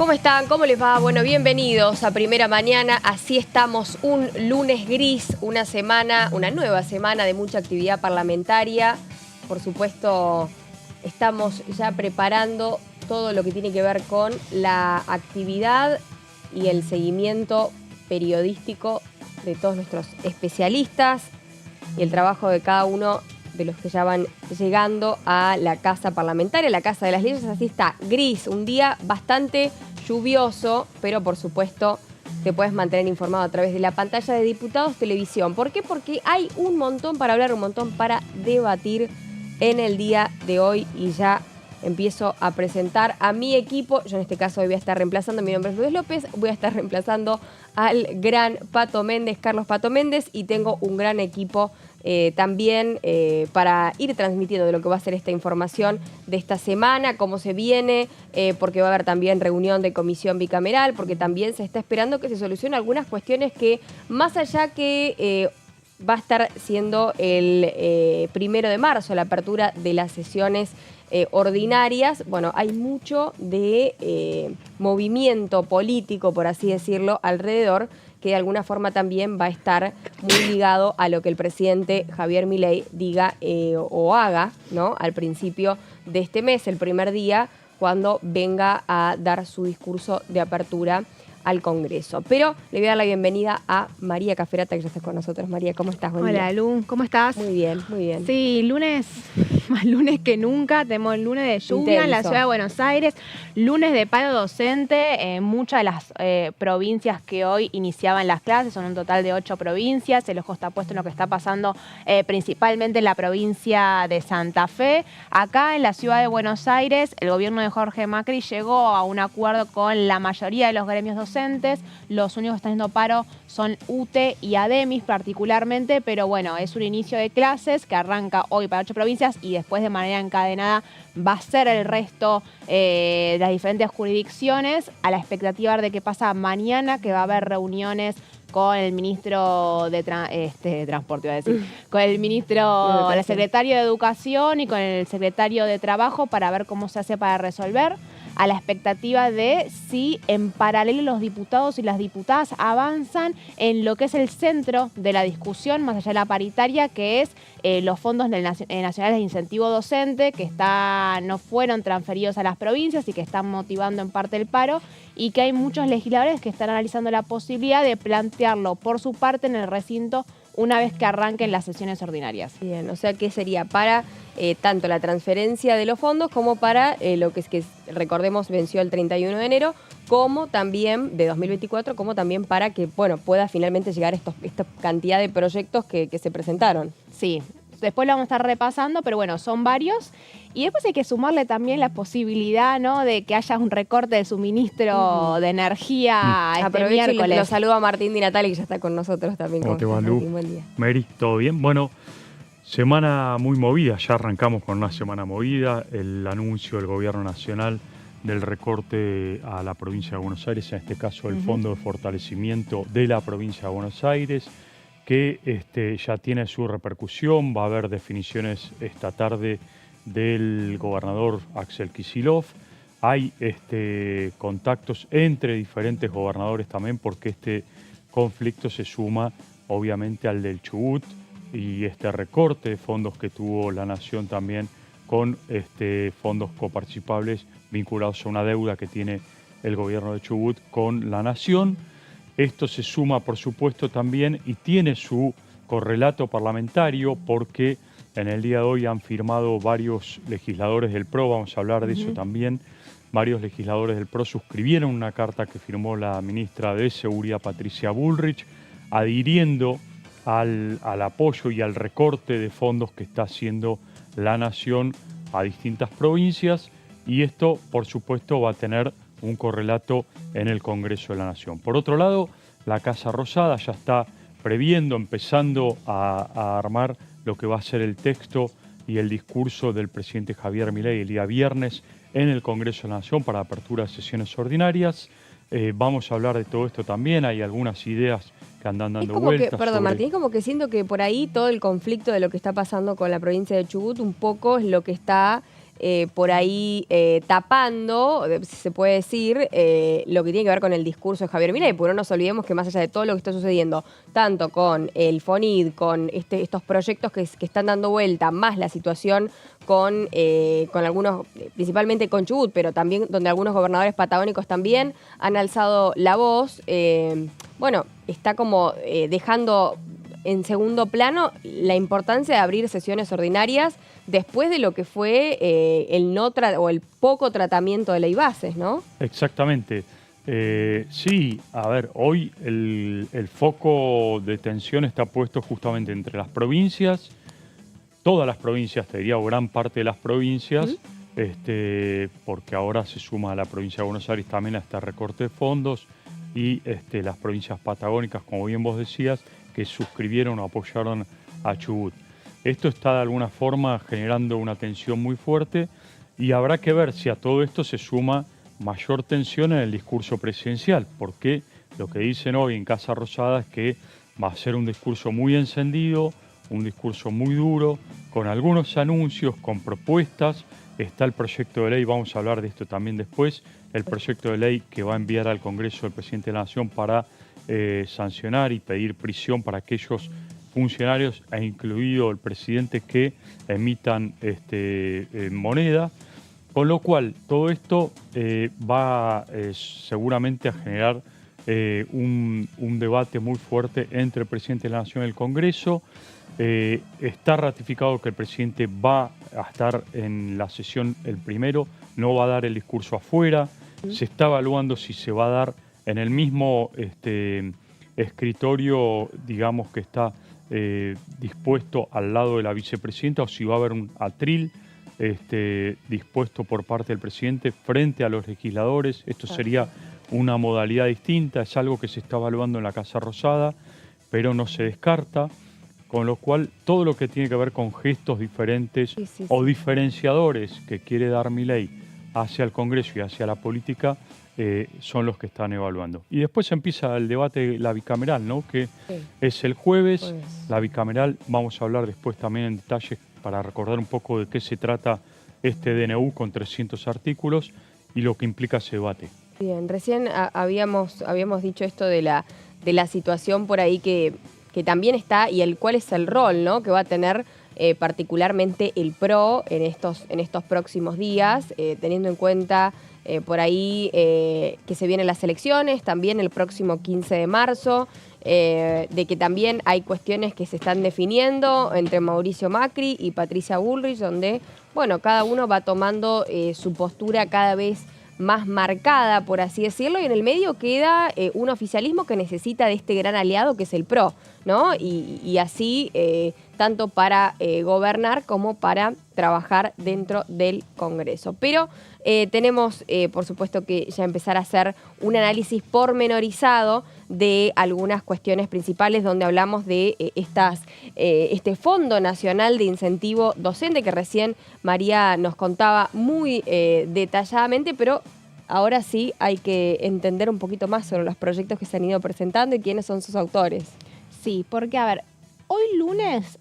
¿Cómo están? ¿Cómo les va? Bueno, bienvenidos a Primera Mañana. Así estamos, un lunes gris, una nueva semana de mucha actividad parlamentaria. Por supuesto, estamos ya preparando todo lo que tiene que ver con la actividad y el seguimiento periodístico de todos nuestros especialistas y el trabajo de cada uno de los que ya van llegando a la casa parlamentaria, la Casa de las Leyes. Así está, gris, un día bastante lluvioso, pero por supuesto te puedes mantener informado a través de la pantalla de Diputados Televisión. ¿Por qué? Porque hay un montón para hablar, un montón para debatir en el día de hoy y ya empiezo a presentar a mi equipo. Yo en este caso hoy voy a estar reemplazando, mi nombre es Luis López, voy a estar reemplazando al gran Pato Méndez, Carlos Pato Méndez, y tengo un gran equipo también para ir transmitiendo de lo que va a ser esta información de esta semana, cómo se viene, porque va a haber también reunión de comisión bicameral, porque también se está esperando que se solucionen algunas cuestiones que, más allá que va a estar siendo el 1 de marzo la apertura de las sesiones ordinarias, bueno, hay mucho de movimiento político, por así decirlo, alrededor, que de alguna forma también va a estar muy ligado a lo que el presidente Javier Milei diga o haga, ¿no? Al principio de este mes, el primer día, cuando venga a dar su discurso de apertura al Congreso. Pero le voy a dar la bienvenida a María Caferata, que ya está con nosotros. María, ¿cómo estás? Buen Hola, día. Lu, ¿cómo estás? Muy bien, muy bien. Sí, lunes, más lunes que nunca, tenemos el lunes de lluvia en la ciudad de Buenos Aires, lunes de paro docente en muchas de las provincias que hoy iniciaban las clases, son un total de 8 provincias, el ojo está puesto en lo que está pasando principalmente en la provincia de Santa Fe. Acá en la ciudad de Buenos Aires, el gobierno de Jorge Macri llegó a un acuerdo con la mayoría de los gremios docentes. Los únicos que están haciendo paro son UTE y ADEMIS particularmente, pero bueno, es un inicio de clases que arranca hoy para 8 provincias y después de manera encadenada va a ser el resto de las diferentes jurisdicciones, a la expectativa de qué pasa mañana, que va a haber reuniones con el ministro de Transporte, iba a decir, con el ministro, el secretario de Educación y con el secretario de Trabajo para ver cómo se hace para resolver, a la expectativa de si en paralelo los diputados y las diputadas avanzan en lo que es el centro de la discusión, más allá de la paritaria, que es los fondos nacionales de incentivo docente, que no fueron transferidos a las provincias y que están motivando en parte el paro, y que hay muchos legisladores que están analizando la posibilidad de plantearlo por su parte en el recinto una vez que arranquen las sesiones ordinarias. Bien, o sea que sería para tanto la transferencia de los fondos como para lo que es que, recordemos, venció el 31 de enero, como también de 2024, como también para que, bueno, pueda finalmente llegar esta cantidad de proyectos que se presentaron. Sí, después lo vamos a estar repasando, pero bueno, son varios. Y después hay que sumarle también la posibilidad, ¿no?, de que haya un recorte de suministro de energía este miércoles. Lo saludo a Martín Di Natale, que ya está con nosotros también. ¿Cómo te va, Lu? Buen día. Mary, ¿todo bien? Bueno, semana muy movida, ya arrancamos con una semana movida, el anuncio del Gobierno Nacional del recorte a la provincia de Buenos Aires, en este caso el Fondo de Fortalecimiento de la provincia de Buenos Aires, que ya tiene su repercusión. Va a haber definiciones esta tarde del gobernador Axel Kicillof. Hay contactos entre diferentes gobernadores también, porque este conflicto se suma obviamente al del Chubut y este recorte de fondos que tuvo la Nación también con fondos coparticipables vinculados a una deuda que tiene el gobierno de Chubut con la Nación. Esto se suma, por supuesto, también y tiene su correlato parlamentario, porque en el día de hoy han firmado varios legisladores del PRO, vamos a hablar de eso también. Varios legisladores del PRO suscribieron una carta que firmó la ministra de Seguridad, Patricia Bullrich, adhiriendo al apoyo y al recorte de fondos que está haciendo la Nación a distintas provincias, y esto, por supuesto, va a tener un correlato en el Congreso de la Nación. Por otro lado, la Casa Rosada ya está empezando a armar lo que va a ser el texto y el discurso del presidente Javier Milei el día viernes en el Congreso de la Nación para apertura de sesiones ordinarias. Vamos a hablar de todo esto también, hay algunas ideas que andan dando vueltas. Perdón, Martín, como que siento que por ahí todo el conflicto de lo que está pasando con la provincia de Chubut un poco es lo que está por ahí tapando, si se puede decir, lo que tiene que ver con el discurso de Javier Milei, porque no nos olvidemos que más allá de todo lo que está sucediendo, tanto con el FONID, con estos proyectos que están dando vuelta, más la situación con algunos, principalmente con Chubut, pero también donde algunos gobernadores patagónicos también han alzado la voz, bueno, está como dejando en segundo plano la importancia de abrir sesiones ordinarias después de lo que fue el poco tratamiento de ley bases, ¿no? Exactamente. Sí, a ver, hoy el foco de tensión está puesto justamente entre las provincias, todas las provincias, te diría, o gran parte de las provincias, porque ahora se suma a la provincia de Buenos Aires también a este recorte de fondos, y las provincias patagónicas, como bien vos decías, que suscribieron o apoyaron a Chubut. Esto está de alguna forma generando una tensión muy fuerte y habrá que ver si a todo esto se suma mayor tensión en el discurso presidencial, porque lo que dicen hoy en Casa Rosada es que va a ser un discurso muy encendido, un discurso muy duro, con algunos anuncios, con propuestas. Está el proyecto de ley, vamos a hablar de esto también después, el proyecto de ley que va a enviar al Congreso el presidente de la Nación para sancionar y pedir prisión para aquellos funcionarios, e incluido el presidente, que emitan moneda. Con lo cual, todo esto va seguramente a generar un debate muy fuerte entre el presidente de la Nación y el Congreso. Está ratificado que el presidente va a estar en la sesión el primero, no va a dar el discurso afuera. Se está evaluando si se va a dar en el mismo escritorio, digamos, que está dispuesto al lado de la vicepresidenta, o si va a haber un atril dispuesto por parte del presidente frente a los legisladores. Esto sería una modalidad distinta, es algo que se está evaluando en la Casa Rosada, pero no se descarta. Con lo cual, todo lo que tiene que ver con gestos diferentes o diferenciadores que quiere dar Milei hacia el Congreso y hacia la política son los que están evaluando. Y después empieza el debate, la bicameral, ¿no? Que es el jueves. La bicameral, vamos a hablar después también en detalle para recordar un poco de qué se trata este DNU con 300 artículos y lo que implica ese debate. Bien, recién habíamos dicho esto de la situación por ahí que también está, y cuál es el rol, ¿no?, que va a tener particularmente el PRO en estos próximos días, teniendo en cuenta por ahí que se vienen las elecciones, también el próximo 15 de marzo, de que también hay cuestiones que se están definiendo entre Mauricio Macri y Patricia Bullrich, donde, bueno, cada uno va tomando su postura cada vez más marcada, por así decirlo, y en el medio queda un oficialismo que necesita de este gran aliado que es el PRO, ¿no? Y así, tanto para gobernar como para trabajar dentro del Congreso. Pero tenemos, por supuesto, que ya empezar a hacer un análisis pormenorizado de algunas cuestiones principales, donde hablamos de este Fondo Nacional de Incentivo Docente, que recién María nos contaba muy detalladamente, pero ahora sí hay que entender un poquito más sobre los proyectos que se han ido presentando y quiénes son sus autores. Sí, porque, a ver, hoy lunes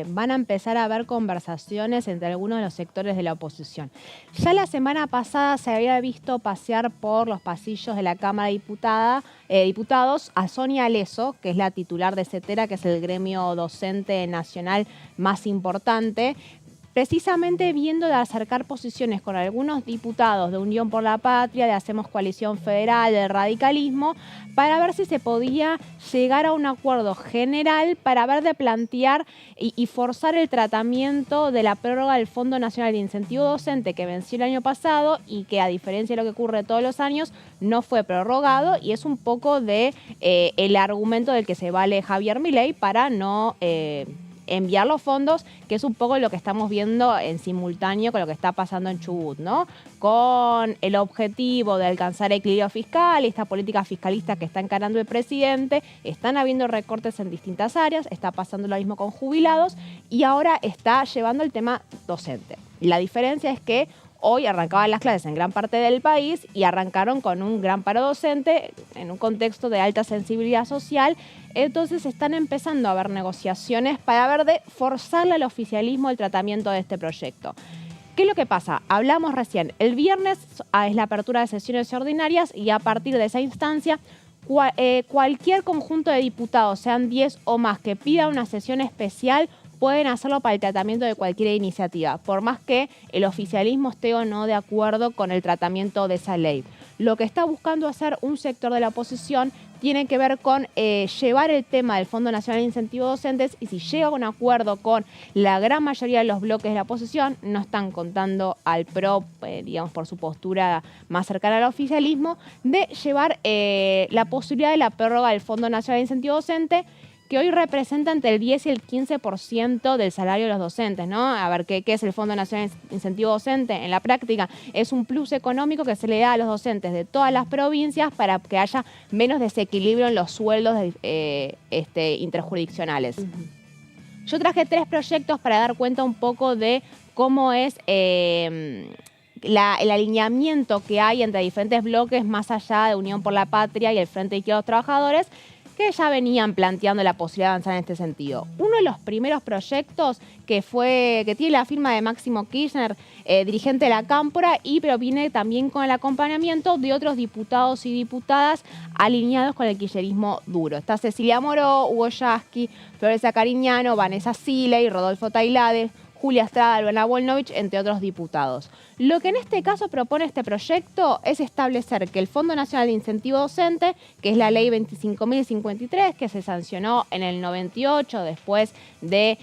van a empezar a haber conversaciones entre algunos de los sectores de la oposición. Ya la semana pasada se había visto pasear por los pasillos de la Cámara de Diputados a Sonia Aleso, que es la titular de CETERA, que es el gremio docente nacional más importante, precisamente viendo de acercar posiciones con algunos diputados de Unión por la Patria, de Hacemos Coalición Federal, del radicalismo, para ver si se podía llegar a un acuerdo general para ver de plantear y forzar el tratamiento de la prórroga del Fondo Nacional de Incentivo Docente, que venció el año pasado y que, a diferencia de lo que ocurre todos los años, no fue prorrogado, y es un poco de el argumento del que se vale Javier Milei para no enviar los fondos, que es un poco lo que estamos viendo en simultáneo con lo que está pasando en Chubut, ¿no? Con el objetivo de alcanzar equilibrio fiscal y esta política fiscalista que está encarando el presidente, están habiendo recortes en distintas áreas, está pasando lo mismo con jubilados y ahora está llevando el tema docente. La diferencia es que hoy arrancaban las clases en gran parte del país y arrancaron con un gran paro docente en un contexto de alta sensibilidad social. Entonces están empezando a haber negociaciones para ver de forzarle al oficialismo el tratamiento de este proyecto. ¿Qué es lo que pasa? Hablamos recién, el viernes es la apertura de sesiones ordinarias y a partir de esa instancia cualquier conjunto de diputados, sean 10 o más, que pida una sesión especial, pueden hacerlo para el tratamiento de cualquier iniciativa, por más que el oficialismo esté o no de acuerdo con el tratamiento de esa ley. Lo que está buscando hacer un sector de la oposición tiene que ver con llevar el tema del Fondo Nacional de Incentivo Docentes, y si llega a un acuerdo con la gran mayoría de los bloques de la oposición, no están contando al PRO, digamos por su postura más cercana al oficialismo, de llevar la posibilidad de la prórroga del Fondo Nacional de Incentivo Docente, que hoy representa entre el 10 y el 15% del salario de los docentes, ¿no? A ver, ¿qué es el Fondo Nacional de Incentivo Docente? En la práctica es un plus económico que se le da a los docentes de todas las provincias para que haya menos desequilibrio en los sueldos interjurisdiccionales. Yo traje 3 proyectos para dar cuenta un poco de cómo es el alineamiento que hay entre diferentes bloques más allá de Unión por la Patria y el Frente de Izquierda de los Trabajadores, que ya venían planteando la posibilidad de avanzar en este sentido. Uno de los primeros proyectos que tiene la firma de Máximo Kirchner, dirigente de la Cámpora, pero viene también con el acompañamiento de otros diputados y diputadas alineados con el kirchnerismo duro. Está Cecilia Moró, Hugo Yasky, Florencia Cariñano, Vanessa Siley, Rodolfo Tailade, Julia Estrada, Albana Volnovich, entre otros diputados. Lo que en este caso propone este proyecto es establecer que el Fondo Nacional de Incentivo Docente, que es la ley 25.053, que se sancionó en el 98 después de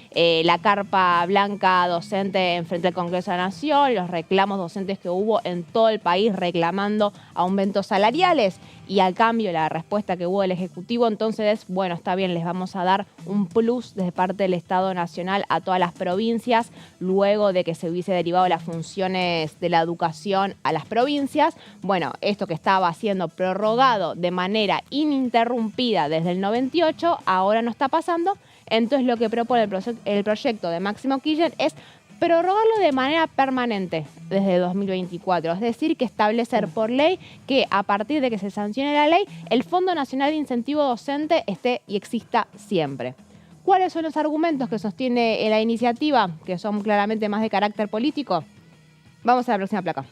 la carpa blanca docente en frente al Congreso de la Nación, los reclamos docentes que hubo en todo el país reclamando aumentos salariales, y al cambio la respuesta que hubo del Ejecutivo entonces es, bueno, está bien, les vamos a dar un plus de parte del Estado Nacional a todas las provincias, luego de que se hubiese derivado las funciones de la educación a las provincias. Bueno, esto que estaba siendo prorrogado de manera ininterrumpida desde el 98, ahora no está pasando. Entonces lo que propone el proyecto de Máximo Kirchner es prorrogarlo de manera permanente desde 2024, es decir, que establecer por ley que a partir de que se sancione la ley, el Fondo Nacional de Incentivo Docente esté y exista siempre. ¿Cuáles son los argumentos que sostiene la iniciativa, que son claramente más de carácter político? Vamos a la próxima placa.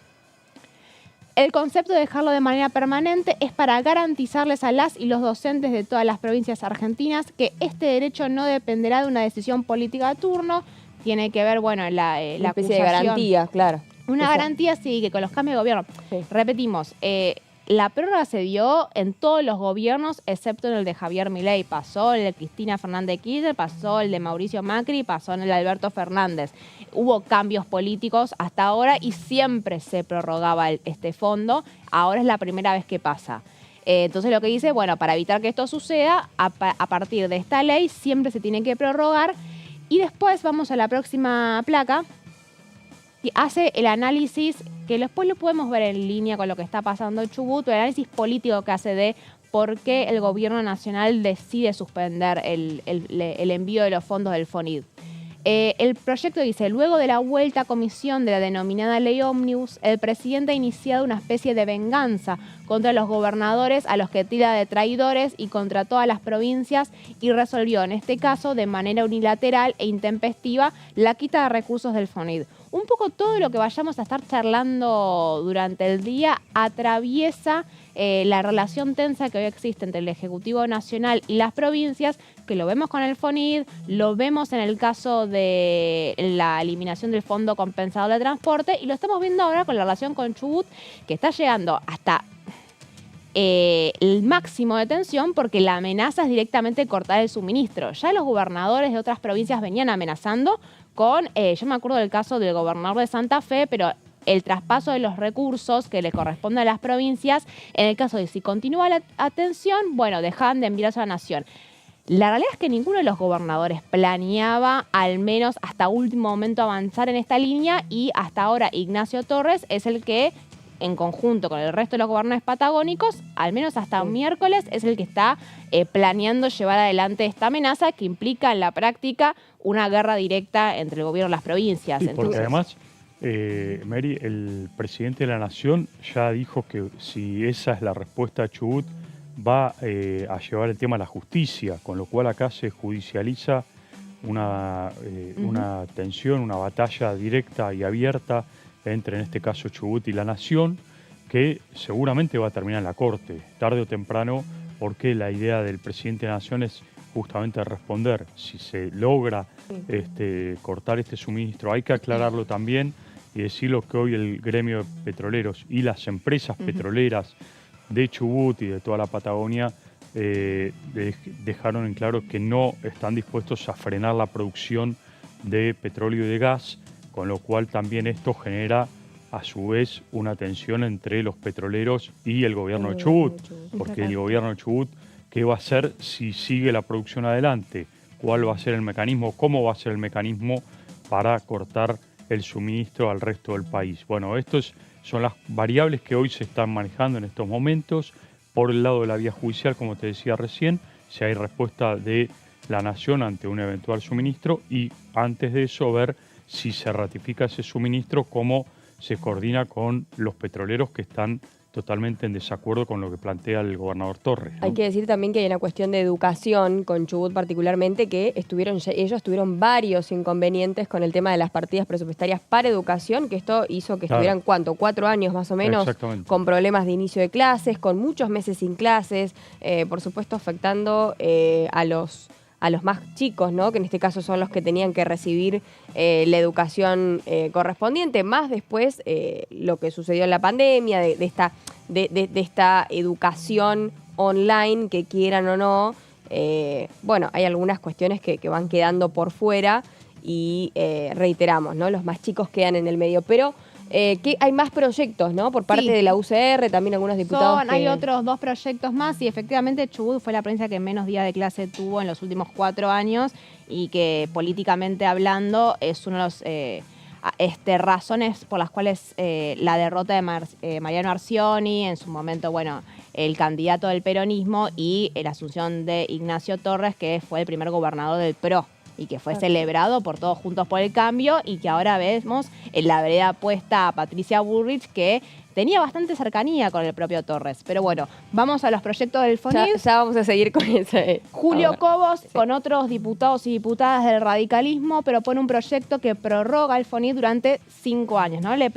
El concepto de dejarlo de manera permanente es para garantizarles a las y los docentes de todas las provincias argentinas que este derecho no dependerá de una decisión política de turno. Tiene que ver, bueno, la especie de garantía, claro. Una garantía, sí, que con los cambios de gobierno. Sí. Repetimos, la prórroga se dio en todos los gobiernos, excepto en el de Javier Milei. Pasó el de Cristina Fernández de Kirchner, pasó el de Mauricio Macri, pasó en el de Alberto Fernández. Hubo cambios políticos hasta ahora y siempre se prorrogaba este fondo. Ahora es la primera vez que pasa. Entonces lo que dice, bueno, para evitar que esto suceda, a partir de esta ley siempre se tiene que prorrogar. Y después vamos a la próxima placa y hace el análisis, que después lo podemos ver en línea con lo que está pasando en Chubut, el análisis político que hace de por qué el gobierno nacional decide suspender el envío de los fondos del FONID. El proyecto dice, luego de la vuelta a comisión de la denominada ley Ómnibus, el presidente ha iniciado una especie de venganza contra los gobernadores a los que tira de traidores y contra todas las provincias, y resolvió en este caso de manera unilateral e intempestiva la quita de recursos del FONID. Un poco todo lo que vayamos a estar charlando durante el día atraviesa la relación tensa que hoy existe entre el Ejecutivo Nacional y las provincias, que lo vemos con el FONID, lo vemos en el caso de la eliminación del Fondo Compensador de Transporte, y lo estamos viendo ahora con la relación con Chubut, que está llegando hasta el máximo de tensión porque la amenaza es directamente cortar el suministro. Ya los gobernadores de otras provincias venían amenazando con, yo me acuerdo del caso del gobernador de Santa Fe, pero el traspaso de los recursos que le corresponde a las provincias, en el caso de si continúa la atención, bueno, dejaban de enviarse a la nación. La realidad es que ninguno de los gobernadores planeaba, al menos hasta último momento, avanzar en esta línea, y hasta ahora Ignacio Torres es el que, en conjunto con el resto de los gobernadores patagónicos, al menos hasta miércoles, es el que está planeando llevar adelante esta amenaza que implica en la práctica una guerra directa entre el gobierno y las provincias. Sí, porque además, Mary, el presidente de la Nación ya dijo que si esa es la respuesta a Chubut, va a llevar el tema a la justicia, con lo cual acá se judicializa una tensión, una batalla directa y abierta entre, en este caso, Chubut y la Nación, que seguramente va a terminar en la Corte, tarde o temprano, porque la idea del presidente de la Nación es justamente responder. Si se logra cortar este suministro, hay que aclararlo también y decirlo que hoy el gremio de petroleros y las empresas petroleras de Chubut y de toda la Patagonia dejaron en claro que no están dispuestos a frenar la producción de petróleo y de gas, con lo cual también esto genera a su vez una tensión entre los petroleros y el gobierno de Chubut, porque el gobierno de Chubut, ¿qué va a hacer si sigue la producción adelante? ¿Cuál va a ser el mecanismo? ¿Cómo va a ser el mecanismo para cortar el suministro al resto del país? Bueno, estas son las variables que hoy se están manejando en estos momentos. Por el lado de la vía judicial, como te decía recién, si hay respuesta de la Nación ante un eventual suministro, y antes de eso ver si se ratifica ese suministro, cómo se coordina con los petroleros que están totalmente en desacuerdo con lo que plantea el gobernador Torres, ¿no? Hay que decir también que hay una cuestión de educación con Chubut particularmente, que ellos tuvieron varios inconvenientes con el tema de las partidas presupuestarias para educación, que esto hizo que estuvieran, ¿cuánto? 4 años más o menos, con problemas de inicio de clases, con muchos meses sin clases, por supuesto afectando a los más chicos, ¿no? Que en este caso son los que tenían que recibir la educación correspondiente, más después lo que sucedió en la pandemia, de esta educación online, que quieran o no. Bueno, hay algunas cuestiones que van quedando por fuera y reiteramos, ¿no? Los más chicos quedan en el medio, pero que hay más proyectos, ¿no? Por parte de la UCR, también algunos diputados. Hay otros 2 proyectos más y efectivamente Chubut fue la provincia que menos días de clase tuvo en los últimos 4 años y que políticamente hablando es uno de los razones por las cuales la derrota de Mariano Arcioni, en su momento, bueno, el candidato del peronismo, y la asunción de Ignacio Torres, que fue el primer gobernador del PRO y que fue celebrado por Todos Juntos por el Cambio, y que ahora vemos en la vereda puesta a Patricia Bullrich, que tenía bastante cercanía con el propio Torres. Pero bueno, vamos a los proyectos del FONID. Ya vamos a seguir con ese. Julio Cobos, con otros diputados y diputadas del radicalismo, propone un proyecto que prorroga el FONID durante 5 años, ¿no? Le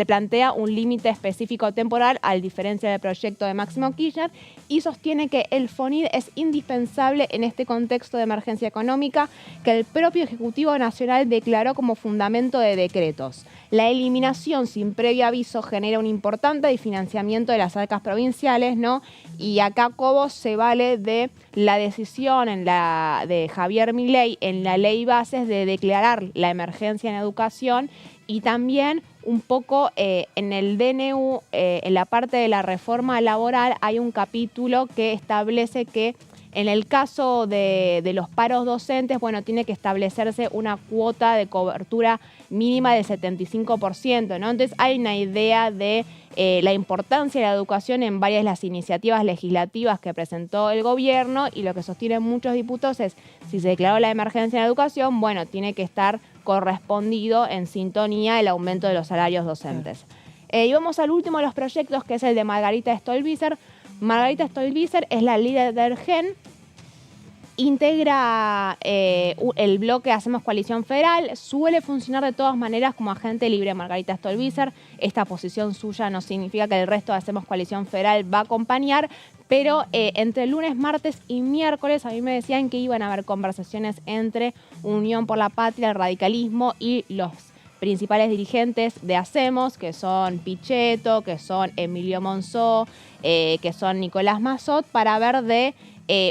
plantea un límite específico temporal, a diferencia del proyecto de Máximo Kirchner, y sostiene que el FONID es indispensable en este contexto de emergencia económica que el propio Ejecutivo Nacional declaró como fundamento de decretos. La eliminación sin previo aviso genera un importante financiamiento de las arcas provinciales, ¿no? Y acá Cobos se vale de la decisión de Javier Milei en la ley bases de declarar la emergencia en educación, y también un poco en el DNU, en la parte de la reforma laboral, hay un capítulo que establece que en el caso de los paros docentes, bueno, tiene que establecerse una cuota de cobertura mínima del 75%, ¿no? Entonces hay una idea de la importancia de la educación en varias de las iniciativas legislativas que presentó el gobierno, y lo que sostienen muchos diputados es, si se declaró la emergencia en la educación, bueno, tiene que estar correspondido en sintonía el aumento de los salarios docentes. Y vamos al último de los proyectos, que es el de Margarita Stolbizer. Margarita Stolbizer es la líder del GEN, integra el bloque Hacemos Coalición Federal, suele funcionar de todas maneras como agente libre Margarita Stolbizer. Esta posición suya no significa que el resto de Hacemos Coalición Federal va a acompañar, pero entre lunes, martes y miércoles a mí me decían que iban a haber conversaciones entre Unión por la Patria, el radicalismo y los principales dirigentes de Hacemos, que son Pichetto, que son Emilio Monzó, que son Nicolás Mazzot, para ver de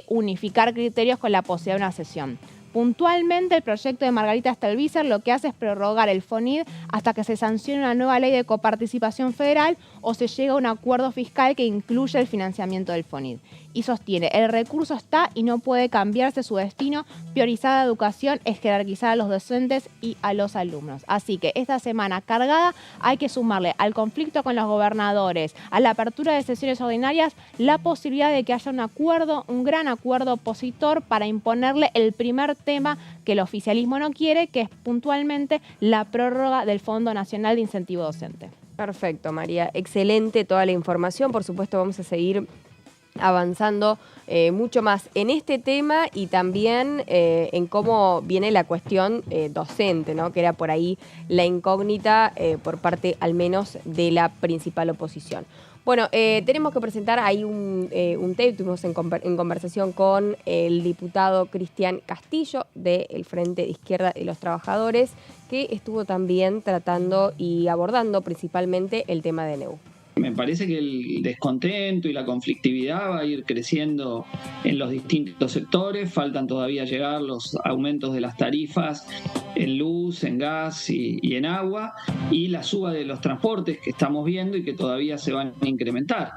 unificar criterios con la posibilidad de una sesión. Puntualmente, el proyecto de Margarita Stolbizer lo que hace es prorrogar el FONID hasta que se sancione una nueva ley de coparticipación federal o se llegue a un acuerdo fiscal que incluya el financiamiento del FONID. Y sostiene, el recurso está y no puede cambiarse su destino, priorizar la educación es jerarquizar a los docentes y a los alumnos. Así que esta semana cargada hay que sumarle al conflicto con los gobernadores, a la apertura de sesiones ordinarias, la posibilidad de que haya un acuerdo, un gran acuerdo opositor para imponerle el primer tema que el oficialismo no quiere, que es puntualmente la prórroga del Fondo Nacional de Incentivo Docente. Perfecto, María. Excelente toda la información. Por supuesto, vamos a seguir avanzando mucho más en este tema y también en cómo viene la cuestión docente, ¿no? Que era por ahí la incógnita por parte al menos de la principal oposición. Bueno, tenemos que presentar ahí un tape. Estuvimos en conversación con el diputado Cristian Castillo del Frente de Izquierda de los Trabajadores, que estuvo también tratando y abordando principalmente el tema de DNU. Me parece que el descontento y la conflictividad va a ir creciendo en los distintos sectores. Faltan todavía llegar los aumentos de las tarifas en luz, en gas y en agua, y la suba de los transportes que estamos viendo y que todavía se van a incrementar.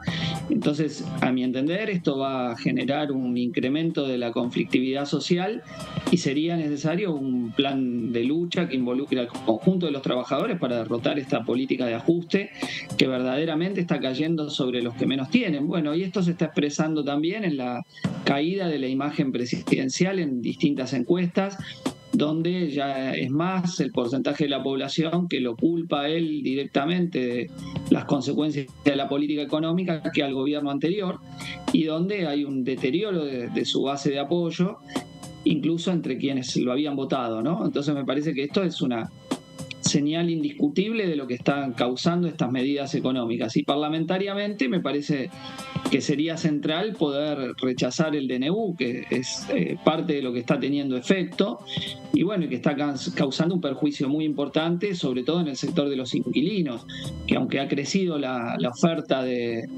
Entonces, a mi entender, esto va a generar un incremento de la conflictividad social y sería necesario un plan de lucha que involucre al conjunto de los trabajadores para derrotar esta política de ajuste que verdaderamente está cayendo sobre los que menos tienen. Bueno, y esto se está expresando también en la caída de la imagen presidencial en distintas encuestas, donde ya es más el porcentaje de la población que lo culpa a él directamente de las consecuencias de la política económica que al gobierno anterior, y donde hay un deterioro de su base de apoyo, incluso entre quienes lo habían votado, ¿no? Entonces me parece que esto es una señal indiscutible de lo que están causando estas medidas económicas. Y parlamentariamente me parece que sería central poder rechazar el DNU, que es parte de lo que está teniendo efecto, y bueno, y que está causando un perjuicio muy importante, sobre todo en el sector de los inquilinos, que aunque ha crecido la oferta de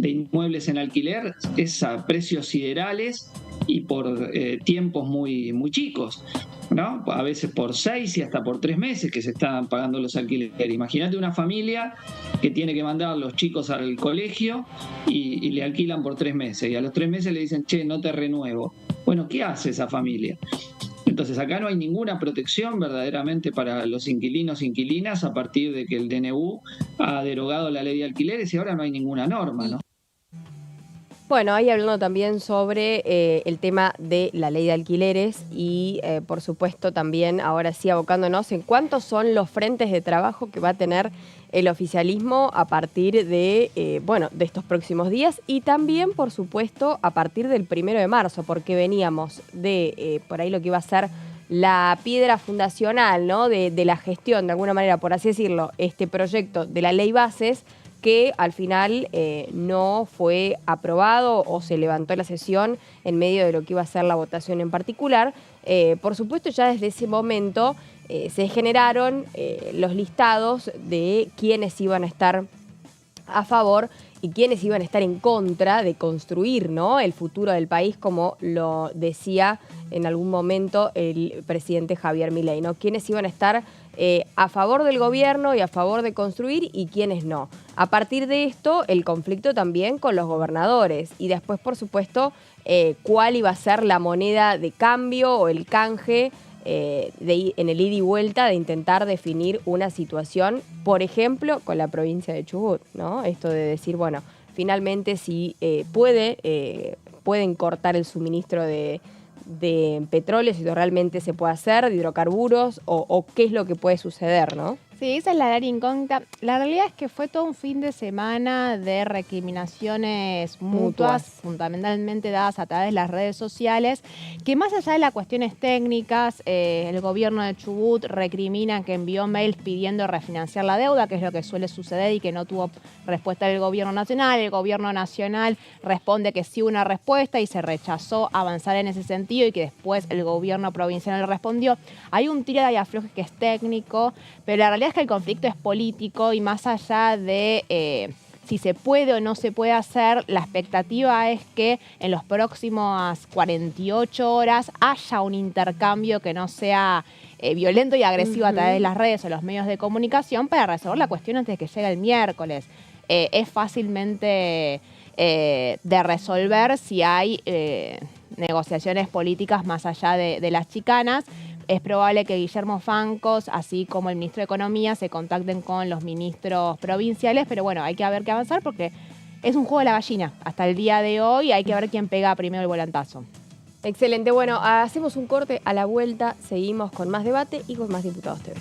inmuebles en alquiler, es a precios siderales y por tiempos muy, muy chicos, ¿no? A veces por 6 y hasta por 3 meses que se están pagando los alquileres. Imagínate una familia que tiene que mandar a los chicos al colegio y le alquilan por 3 meses, y a los 3 meses le dicen, che, no te renuevo. Bueno, ¿qué hace esa familia? Entonces acá no hay ninguna protección verdaderamente para los inquilinos e inquilinas a partir de que el DNU ha derogado la ley de alquileres y ahora no hay ninguna norma, ¿no? Bueno, ahí hablando también sobre el tema de la ley de alquileres y, por supuesto, también ahora sí abocándonos en cuántos son los frentes de trabajo que va a tener el oficialismo a partir de, de estos próximos días y también, por supuesto, a partir del 1 de marzo, porque veníamos de, por ahí lo que iba a ser la piedra fundacional, ¿no? de la gestión, de alguna manera, por así decirlo, este proyecto de la ley bases, que al final no fue aprobado o se levantó la sesión en medio de lo que iba a ser la votación en particular. Por supuesto, ya desde ese momento se generaron los listados de quiénes iban a estar a favor y quiénes iban a estar en contra de construir, ¿no?, el futuro del país, como lo decía en algún momento el presidente Javier Milei, ¿no? Quiénes iban a estar a favor del gobierno y a favor de construir y quiénes no. A partir de esto, el conflicto también con los gobernadores y después, por supuesto, cuál iba a ser la moneda de cambio o el canje en el ida y vuelta de intentar definir una situación, por ejemplo, con la provincia de Chubut, ¿no? Esto de decir, bueno, finalmente si pueden cortar el suministro de petróleo, si realmente se puede hacer, de hidrocarburos, o qué es lo que puede suceder, ¿no? Sí, esa es la gran incógnita. La realidad es que fue todo un fin de semana de recriminaciones mutuas, fundamentalmente dadas a través de las redes sociales, que más allá de las cuestiones técnicas, el gobierno de Chubut recrimina que envió mails pidiendo refinanciar la deuda, que es lo que suele suceder y que no tuvo respuesta del gobierno nacional. El gobierno nacional responde que sí hubo una respuesta y se rechazó avanzar en ese sentido y que después el gobierno provincial respondió. Hay un tira y afloje que es técnico, pero la realidad es que el conflicto es político y más allá de si se puede o no se puede hacer, la expectativa es que en los próximos 48 horas haya un intercambio que no sea violento y agresivo a través de las redes o los medios de comunicación para resolver la cuestión antes de que llegue el miércoles. Es fácilmente de resolver si hay negociaciones políticas más allá de las chicanas. Es probable que Guillermo Fancos, así como el ministro de Economía, se contacten con los ministros provinciales, pero bueno, hay que ver qué avanzar porque es un juego de la gallina. Hasta el día de hoy hay que ver quién pega primero el volantazo. Excelente. Bueno, hacemos un corte, a la vuelta seguimos con más debate y con más Diputados TV.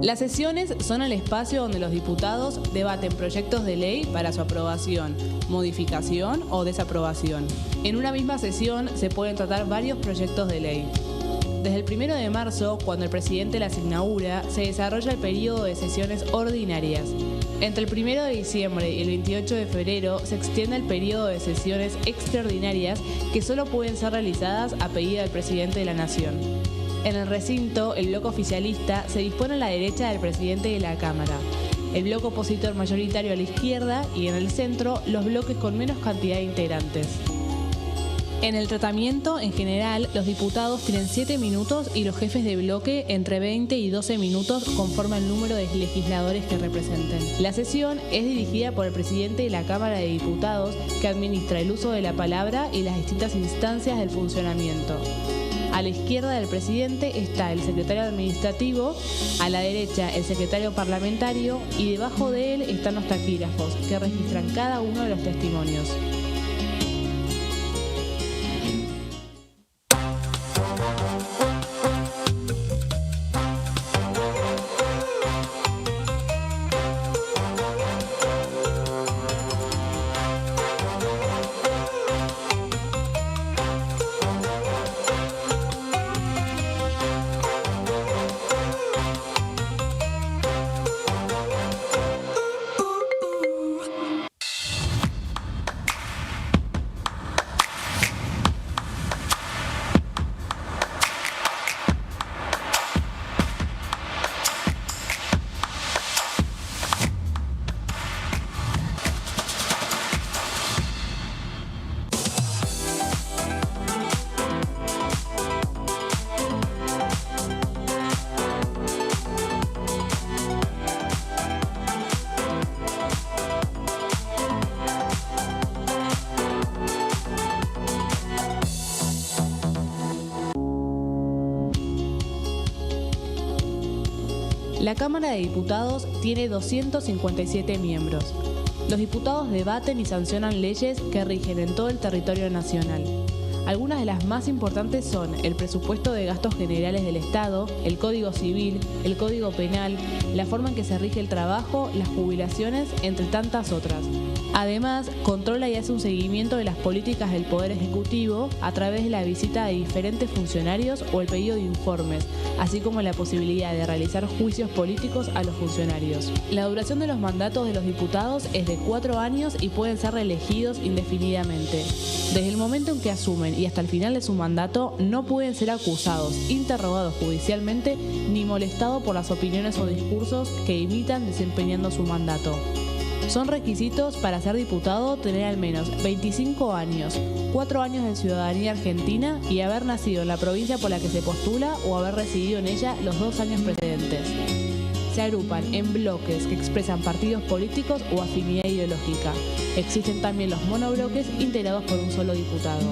Las sesiones son el espacio donde los diputados debaten proyectos de ley para su aprobación, modificación o desaprobación. En una misma sesión se pueden tratar varios proyectos de ley. Desde el 1 de marzo, cuando el presidente las inaugura, se desarrolla el periodo de sesiones ordinarias. Entre el 1 de diciembre y el 28 de febrero se extiende el periodo de sesiones extraordinarias que solo pueden ser realizadas a pedido del presidente de la Nación. En el recinto, el bloque oficialista se dispone a la derecha del presidente de la Cámara, el bloque opositor mayoritario a la izquierda y en el centro los bloques con menos cantidad de integrantes. En el tratamiento, en general, los diputados tienen 7 minutos y los jefes de bloque entre 20 y 12 minutos conforme al número de legisladores que representen. La sesión es dirigida por el presidente de la Cámara de Diputados, que administra el uso de la palabra y las distintas instancias del funcionamiento. A la izquierda del presidente está el secretario administrativo, a la derecha el secretario parlamentario y debajo de él están los taquígrafos, que registran cada uno de los testimonios. La Cámara de Diputados tiene 257 miembros. Los diputados debaten y sancionan leyes que rigen en todo el territorio nacional. Algunas de las más importantes son el presupuesto de gastos generales del Estado, el Código Civil, el Código Penal, la forma en que se rige el trabajo, las jubilaciones, entre tantas otras. Además, controla y hace un seguimiento de las políticas del Poder Ejecutivo a través de la visita de diferentes funcionarios o el pedido de informes, así como la posibilidad de realizar juicios políticos a los funcionarios. La duración de los mandatos de los diputados es de 4 años y pueden ser reelegidos indefinidamente. Desde el momento en que asumen y hasta el final de su mandato, no pueden ser acusados, interrogados judicialmente, ni molestados por las opiniones o discursos que imitan desempeñando su mandato. Son requisitos para ser diputado tener al menos 25 años, 4 años de ciudadanía argentina y haber nacido en la provincia por la que se postula o haber residido en ella los 2 años precedentes. Se agrupan en bloques que expresan partidos políticos o afinidad ideológica. Existen también los monobloques integrados por un solo diputado.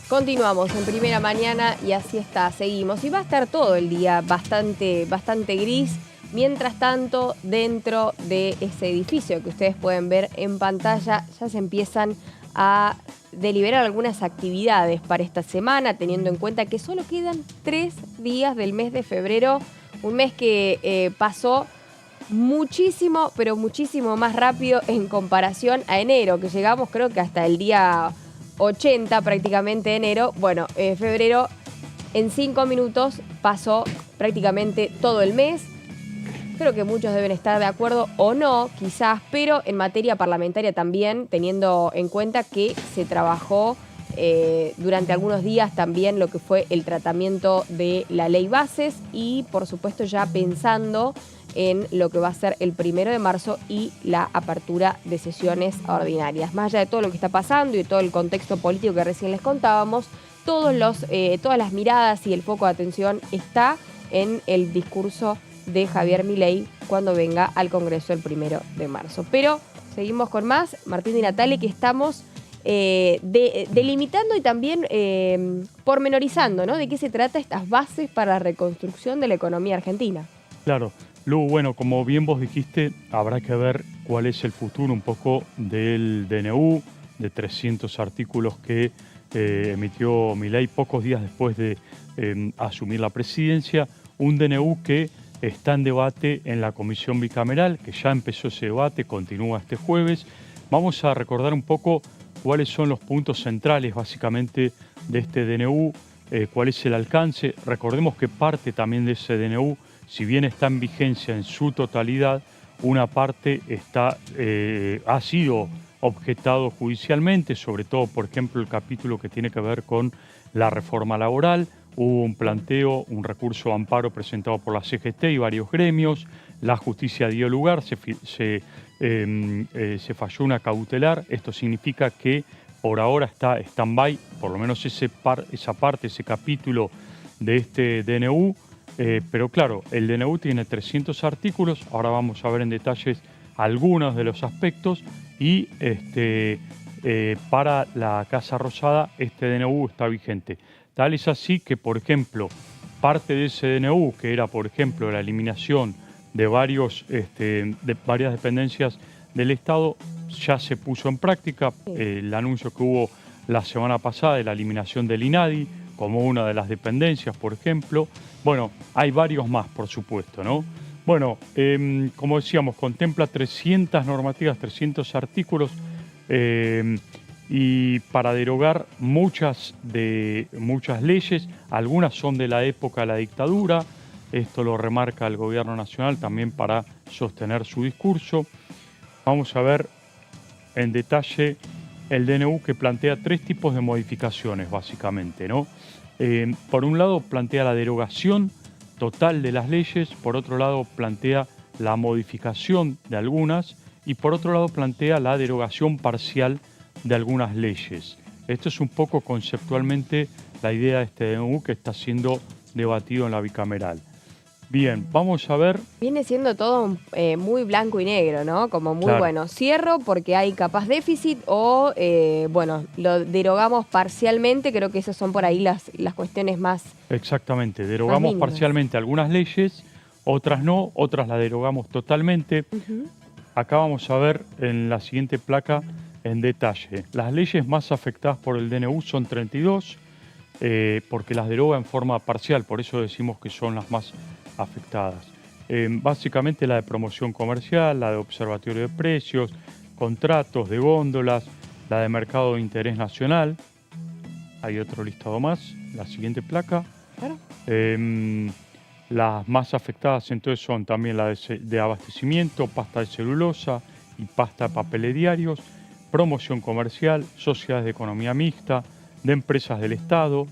Continuamos en Primera Mañana y así está, seguimos. Y va a estar todo el día bastante gris, Mientras tanto, dentro de ese edificio que ustedes pueden ver en pantalla, ya se empiezan a deliberar algunas actividades para esta semana, teniendo en cuenta que solo quedan 3 días del mes de febrero, un mes que pasó muchísimo, pero muchísimo más rápido en comparación a enero, que llegamos creo que hasta el día 80 prácticamente de enero. Bueno, febrero en 5 minutos pasó prácticamente todo el mes. Creo que muchos deben estar de acuerdo o no, quizás, pero en materia parlamentaria también, teniendo en cuenta que se trabajó durante algunos días también lo que fue el tratamiento de la ley bases y, por supuesto, ya pensando en lo que va a ser el 1 de marzo y la apertura de sesiones ordinarias. Más allá de todo lo que está pasando y de todo el contexto político que recién les contábamos, todas las miradas y el foco de atención está en el discurso de Javier Milei cuando venga al Congreso el 1 de marzo. Pero seguimos con más. Martín y Natalia, que estamos delimitando y también pormenorizando, ¿no? De qué se trata estas bases para la reconstrucción de la economía argentina. Claro. Lu, bueno, como bien vos dijiste, habrá que ver cuál es el futuro un poco del DNU, de 300 artículos que emitió Milei pocos días después de asumir la presidencia. Un DNU que está en debate en la comisión bicameral, que ya empezó ese debate, continúa este jueves. Vamos a recordar un poco cuáles son los puntos centrales básicamente de este DNU, cuál es el alcance. Recordemos que parte también de ese DNU, si bien está en vigencia en su totalidad, una parte ha sido objetado judicialmente, sobre todo, por ejemplo, el capítulo que tiene que ver con la reforma laboral. Hubo un planteo, un recurso de amparo presentado por la CGT y varios gremios. La justicia dio lugar, se falló una cautelar. Esto significa que por ahora está stand-by, por lo menos esa parte, ese capítulo de este DNU. Pero claro, el DNU tiene 300 artículos. Ahora vamos a ver en detalles algunos de los aspectos. Y para la Casa Rosada este DNU está vigente. Tal es así que, por ejemplo, parte de ese DNU, que era, por ejemplo, la eliminación de varias dependencias del Estado, ya se puso en práctica. El anuncio que hubo la semana pasada de la eliminación del INADI como una de las dependencias, por ejemplo. Bueno, hay varios más, por supuesto, ¿no? Bueno, como decíamos, contempla 300 normativas, 300 artículos, y para derogar muchas leyes. Algunas son de la época de la dictadura. Esto lo remarca el gobierno nacional también para sostener su discurso. Vamos a ver en detalle el DNU, que plantea 3 tipos de modificaciones básicamente, ¿no? Por un lado plantea la derogación total de las leyes, por otro lado plantea la modificación de algunas y por otro lado plantea la derogación parcial de algunas leyes. Esto es un poco conceptualmente la idea de este DNU que está siendo debatido en la bicameral. Bien, vamos a ver. Viene siendo todo muy blanco y negro, ¿no? Como muy bueno. Cierro porque hay capaz déficit o, lo derogamos parcialmente. Creo que esas son por ahí las cuestiones más. Exactamente, derogamos parcialmente algunas leyes, otras no, otras las derogamos totalmente. Acá vamos a ver en la siguiente placa en detalle. Las leyes más afectadas por el DNU son 32, porque las deroga en forma parcial, por eso decimos que son las más afectadas. Básicamente la de promoción comercial, la de observatorio de precios, contratos de góndolas, la de mercado de interés nacional. Hay otro listado más, la siguiente placa. Claro. Las más afectadas entonces son también la de abastecimiento, pasta de celulosa y pasta de papeles diarios, promoción comercial, sociedades de economía mixta, de empresas del Estado.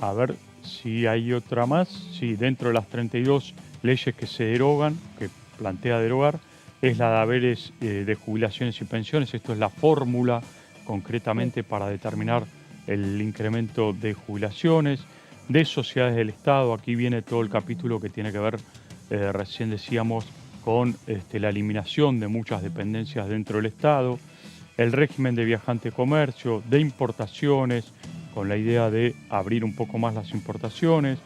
A ver si hay otra más. Sí, dentro de las 32 leyes que se derogan, que plantea derogar, es la de haberes de jubilaciones y pensiones. Esto es la fórmula concretamente para determinar el incremento de jubilaciones, de sociedades del Estado. Aquí viene todo el capítulo que tiene que ver, recién decíamos, con la eliminación de muchas dependencias dentro del Estado, el régimen de viajante comercio, de importaciones, con la idea de abrir un poco más las importaciones,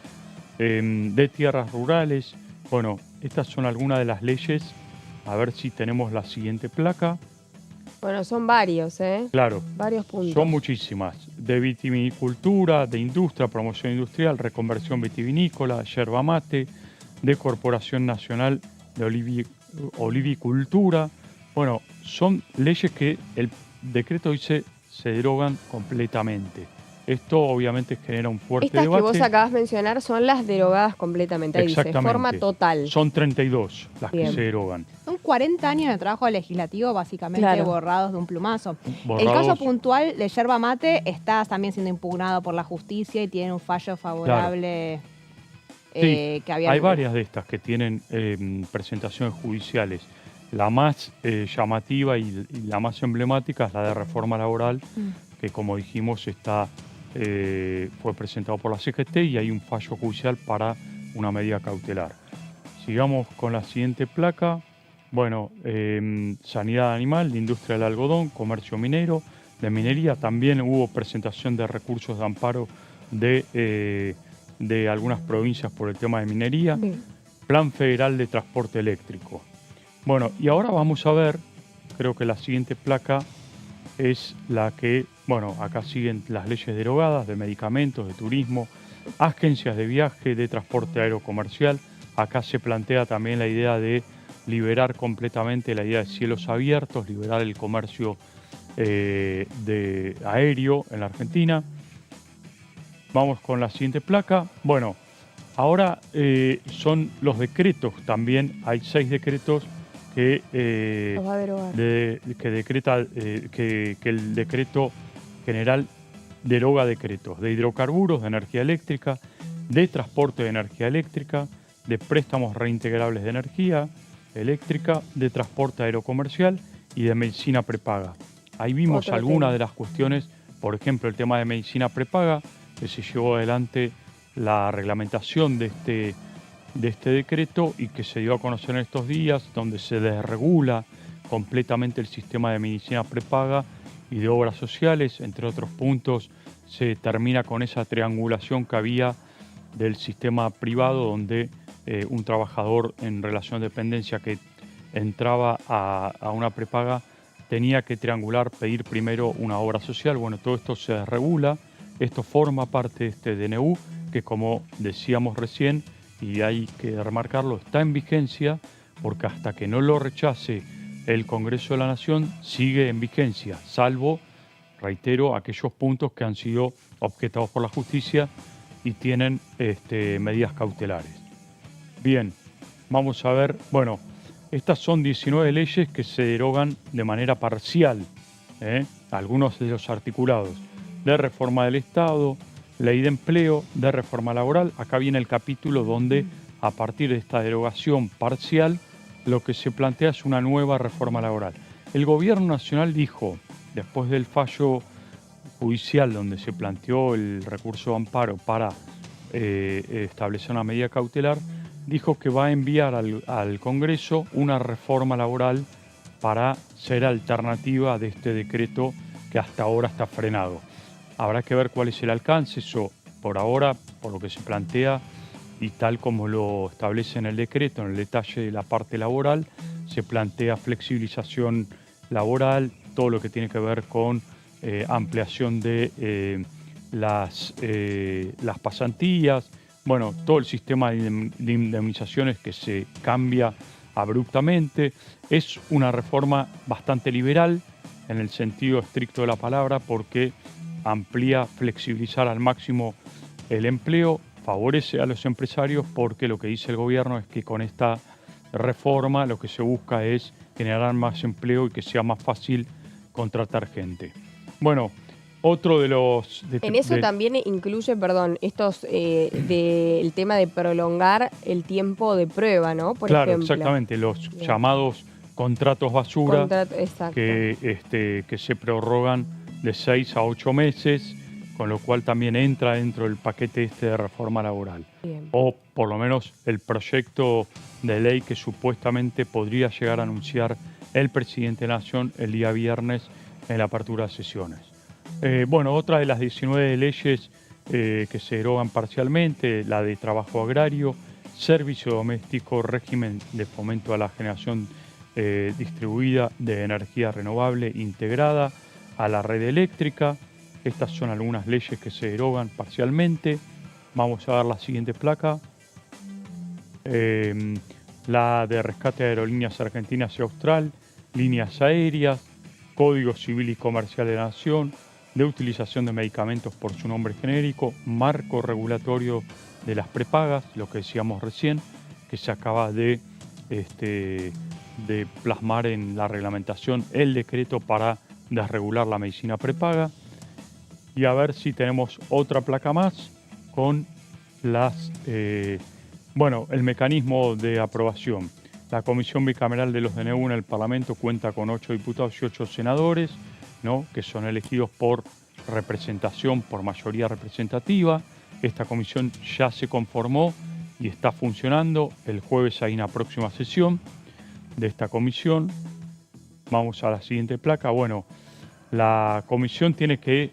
de tierras rurales. Bueno, estas son algunas de las leyes. A ver si tenemos la siguiente placa. Bueno, son varios, ¿eh? Claro. Varios puntos. Son muchísimas. De vitivinicultura, de industria, promoción industrial, reconversión vitivinícola, yerba mate, de Corporación Nacional de Olivicultura. Bueno, son leyes que el decreto dice se derogan completamente. Esto obviamente genera un fuerte Estas debate. que vos acabas de mencionar son las derogadas completamente, ahí dice, de forma total. Son 32 las que se derogan. Son 40 años de trabajo legislativo básicamente borrados de un plumazo. Borrados. El caso puntual de yerba mate está también siendo impugnado por la justicia y tiene un fallo favorable. Sí, que había... hay varias de estas que tienen presentaciones judiciales. La más llamativa y la más emblemática es la de reforma laboral, que como dijimos fue presentado por la CGT y hay un fallo judicial para una medida cautelar. Sigamos con la siguiente placa. Bueno, sanidad animal, de industria del algodón, comercio minero, de minería. También hubo presentación de recursos de amparo de algunas provincias por el tema de minería. Plan federal de transporte eléctrico. Bueno, y ahora vamos a ver, creo que la siguiente placa es la que, bueno, acá siguen las leyes derogadas de medicamentos, de turismo, agencias de viaje, de transporte aerocomercial. Acá se plantea también la idea de liberar completamente la idea de cielos abiertos, liberar el comercio aéreo en la Argentina. Vamos con la siguiente placa. Bueno, ahora son los decretos también. Hay 6 decretos que el decreto general deroga decretos de hidrocarburos, de energía eléctrica, de transporte de energía eléctrica, de préstamos reintegrables de energía eléctrica, de transporte aerocomercial y de medicina prepaga. Ahí vimos algunas de las cuestiones, por ejemplo, el tema de medicina prepaga, que se llevó adelante la reglamentación de este decreto y que se dio a conocer en estos días, donde se desregula completamente el sistema de medicina prepaga y de obras sociales. Entre otros puntos, se termina con esa triangulación que había del sistema privado, donde un trabajador en relación de dependencia que entraba a una prepaga tenía que triangular, pedir primero una obra social. Bueno, todo esto se desregula. Esto forma parte de este DNU que, como decíamos recién, y hay que remarcarlo, está en vigencia porque hasta que no lo rechace el Congreso de la Nación sigue en vigencia, salvo, reitero, aquellos puntos que han sido objetados por la justicia y tienen medidas cautelares. Bien, vamos a ver, bueno, estas son 19 leyes que se derogan de manera parcial, algunos de los articulados de reforma del Estado, ley de empleo, de reforma laboral. Acá viene el capítulo donde, a partir de esta derogación parcial, lo que se plantea es una nueva reforma laboral. El Gobierno Nacional dijo, después del fallo judicial donde se planteó el recurso de amparo para establecer una medida cautelar, dijo que va a enviar al Congreso una reforma laboral para ser alternativa de este decreto que hasta ahora está frenado. Habrá que ver cuál es el alcance. Eso, por ahora, por lo que se plantea y tal como lo establece en el decreto, en el detalle de la parte laboral, se plantea flexibilización laboral, todo lo que tiene que ver con ampliación de las pasantías, bueno, todo el sistema de indemnizaciones que se cambia abruptamente. Es una reforma bastante liberal en el sentido estricto de la palabra porque amplía, flexibilizar al máximo el empleo, favorece a los empresarios porque lo que dice el gobierno es que con esta reforma lo que se busca es generar más empleo y que sea más fácil contratar gente. Bueno, otro de los... En eso también incluye, perdón, estos el tema de prolongar el tiempo de prueba, ¿no? Por ejemplo. Exactamente, los llamados contratos basura que se prorrogan de 6 a 8 meses, con lo cual también entra dentro del paquete de reforma laboral. Bien. O por lo menos el proyecto de ley que supuestamente podría llegar a anunciar el presidente de la Nación el día viernes en la apertura de sesiones. Bueno, otra de las 19 leyes que se derogan parcialmente, la de trabajo agrario, servicio doméstico, régimen de fomento a la generación distribuida de energía renovable integrada a la red eléctrica. Estas son algunas leyes que se derogan parcialmente. Vamos a ver la siguiente placa. La de rescate de aerolíneas argentinas y austral, líneas aéreas, Código Civil y Comercial de la Nación, de utilización de medicamentos por su nombre genérico, marco regulatorio de las prepagas, lo que decíamos recién, que se acaba de plasmar en la reglamentación el decreto para desregular la medicina prepaga. Y a ver si tenemos otra placa más con el mecanismo de aprobación. La Comisión Bicameral de los DNU en el Parlamento cuenta con 8 diputados y 8 senadores, ¿no?, que son elegidos por representación, por mayoría representativa. Esta comisión ya se conformó y está funcionando. El jueves hay una próxima sesión de esta comisión. Vamos a la siguiente placa. Bueno, la comisión tiene que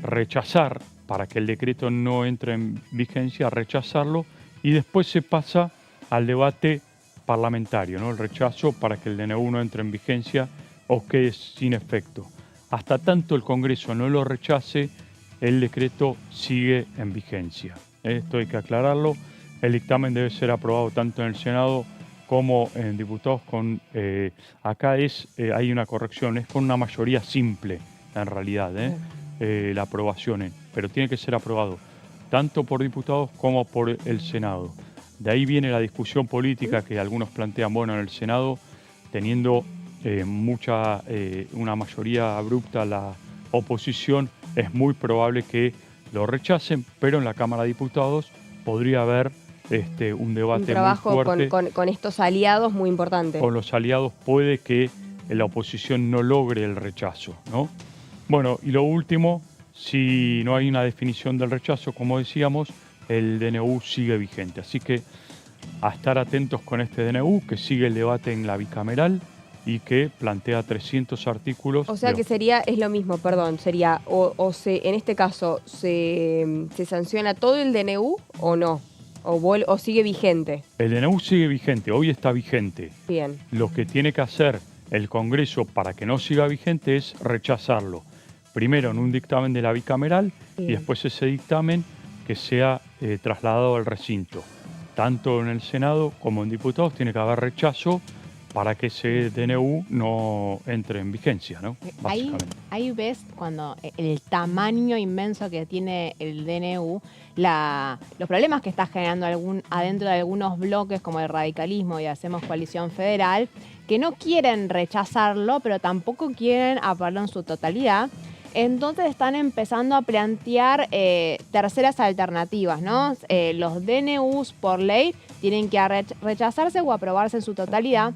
rechazar, para que el decreto no entre en vigencia, rechazarlo, y después se pasa al debate parlamentario, ¿no?, el rechazo para que el DNU no entre en vigencia o quede sin efecto. Hasta tanto el Congreso no lo rechace, el decreto sigue en vigencia. Esto hay que aclararlo. El dictamen debe ser aprobado tanto en el Senado como en diputados. Acá hay una corrección, es con una mayoría simple en realidad, la aprobación, pero tiene que ser aprobado tanto por diputados como por el Senado. De ahí viene la discusión política que algunos plantean, bueno, en el Senado, teniendo una mayoría abrupta la oposición, es muy probable que lo rechacen, pero en la Cámara de Diputados podría haber un debate muy trabajo fuerte. con estos aliados muy importante. Con los aliados puede que la oposición no logre el rechazo, ¿no? Bueno, y lo último, si no hay una definición del rechazo, como decíamos, el DNU sigue vigente. Así que a estar atentos con este DNU, que sigue el debate en la bicameral y que plantea 300 artículos. O sea que es lo mismo, perdón, sería, en este caso, ¿se sanciona todo el DNU o no? ¿O sigue vigente? El DNU sigue vigente, hoy está vigente. Bien. Lo que tiene que hacer el Congreso para que no siga vigente es rechazarlo. Primero en un dictamen de la bicameral y después ese dictamen que sea trasladado al recinto. Tanto en el Senado como en diputados tiene que haber rechazo para que ese DNU no entre en vigencia, ¿no? Ahí ves cuando el tamaño inmenso que tiene el DNU, los problemas que está generando adentro de algunos bloques como el radicalismo y Hacemos Coalición Federal, que no quieren rechazarlo, pero tampoco quieren aprobarlo en su totalidad. Entonces están empezando a plantear terceras alternativas, ¿no? Los DNUs por ley tienen que rechazarse o aprobarse en su totalidad.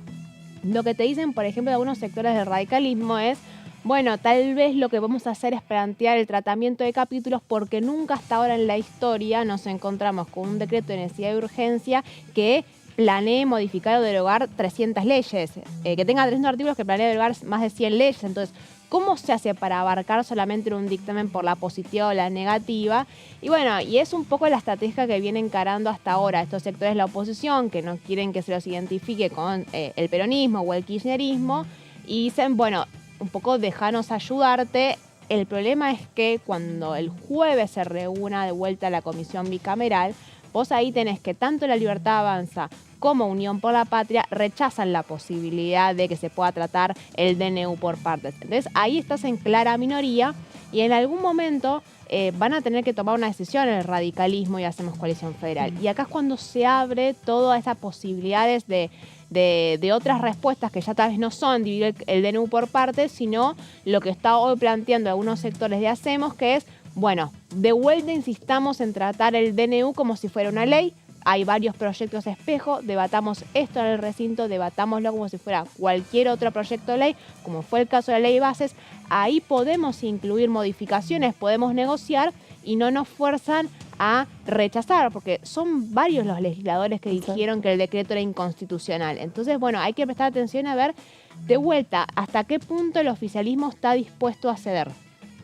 Lo que te dicen, por ejemplo, algunos sectores del radicalismo es, bueno, tal vez lo que vamos a hacer es plantear el tratamiento de capítulos porque nunca hasta ahora en la historia nos encontramos con un decreto de necesidad de urgencia que planee modificar o derogar 300 leyes, que tenga 300 artículos que planee derogar más de 100 leyes. Entonces, ¿cómo se hace para abarcar solamente un dictamen por la positiva o la negativa? Y bueno, y es un poco la estrategia que viene encarando hasta ahora estos sectores de la oposición que no quieren que se los identifique con el peronismo o el kirchnerismo y dicen, bueno, un poco déjanos ayudarte. El problema es que cuando el jueves se reúna de vuelta la comisión bicameral, vos ahí tenés que tanto La Libertad Avanza como Unión por la Patria rechazan la posibilidad de que se pueda tratar el DNU por partes. Entonces ahí estás en clara minoría y en algún momento van a tener que tomar una decisión el radicalismo y Hacemos Coalición Federal. Y acá es cuando se abre todas esas posibilidades de otras respuestas que ya tal vez no son dividir el DNU por partes, sino lo que está hoy planteando algunos sectores de Hacemos, que es, bueno, de vuelta insistamos en tratar el DNU como si fuera una ley. Hay varios proyectos espejo, debatamos esto en el recinto, debatámoslo como si fuera cualquier otro proyecto de ley, como fue el caso de la ley de bases. Ahí podemos incluir modificaciones, podemos negociar y no nos fuerzan a rechazar, porque son varios los legisladores que dijeron que el decreto era inconstitucional. Entonces, bueno, hay que prestar atención a ver de vuelta hasta qué punto el oficialismo está dispuesto a ceder.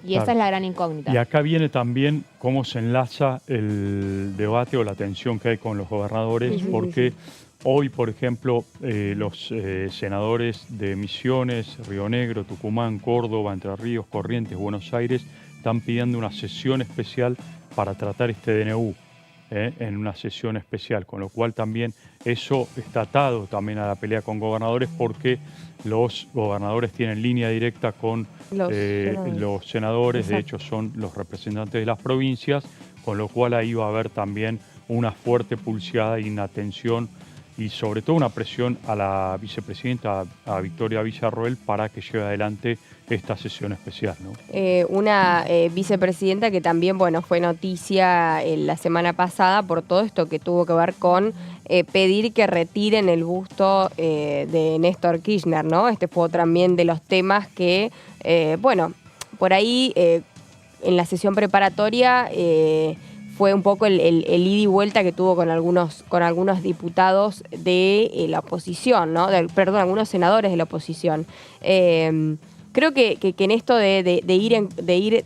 Y esa es la gran incógnita. Y acá viene también cómo se enlaza el debate o la tensión que hay con los gobernadores, porque hoy, por ejemplo, los senadores de Misiones, Río Negro, Tucumán, Córdoba, Entre Ríos, Corrientes, Buenos Aires, están pidiendo una sesión especial para tratar este DNU, en una sesión especial, con lo cual también eso está atado también a la pelea con gobernadores, porque los gobernadores tienen línea directa con los senadores, de hecho son los representantes de las provincias, con lo cual ahí va a haber también una fuerte pulseada y una tensión y sobre todo una presión a la vicepresidenta, a Victoria Villarroel, para que lleve adelante esta sesión especial, ¿no? Una vicepresidenta que también, bueno, fue noticia la semana pasada por todo esto que tuvo que ver con pedir que retiren el busto de Néstor Kirchner, ¿no? Este fue también de los temas que, bueno, por ahí en la sesión preparatoria fue un poco el ida y vuelta que tuvo con algunos diputados de la oposición, ¿no? Perdón, algunos senadores de la oposición. Creo que en esto de ir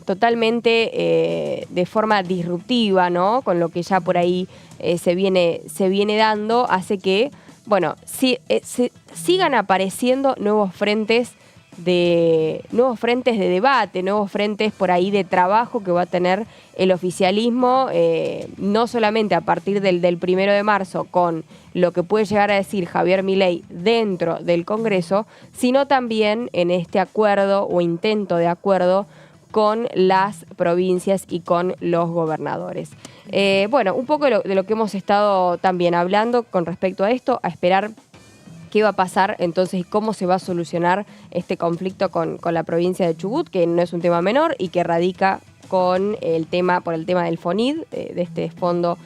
totalmente de forma disruptiva, ¿no? Con lo que ya por ahí se viene dando, hace que, bueno, sigan apareciendo nuevos frentes de debate, nuevos frentes por ahí de trabajo que va a tener el oficialismo, no solamente a partir del 1 de marzo con lo que puede llegar a decir Javier Milei dentro del Congreso, sino también en este acuerdo o intento de acuerdo con las provincias y con los gobernadores. Bueno, un poco de lo que hemos estado también hablando con respecto a esto, a esperar qué va a pasar entonces y cómo se va a solucionar este conflicto con la provincia de Chubut, que no es un tema menor y que radica por el tema del FONID, de este Fondo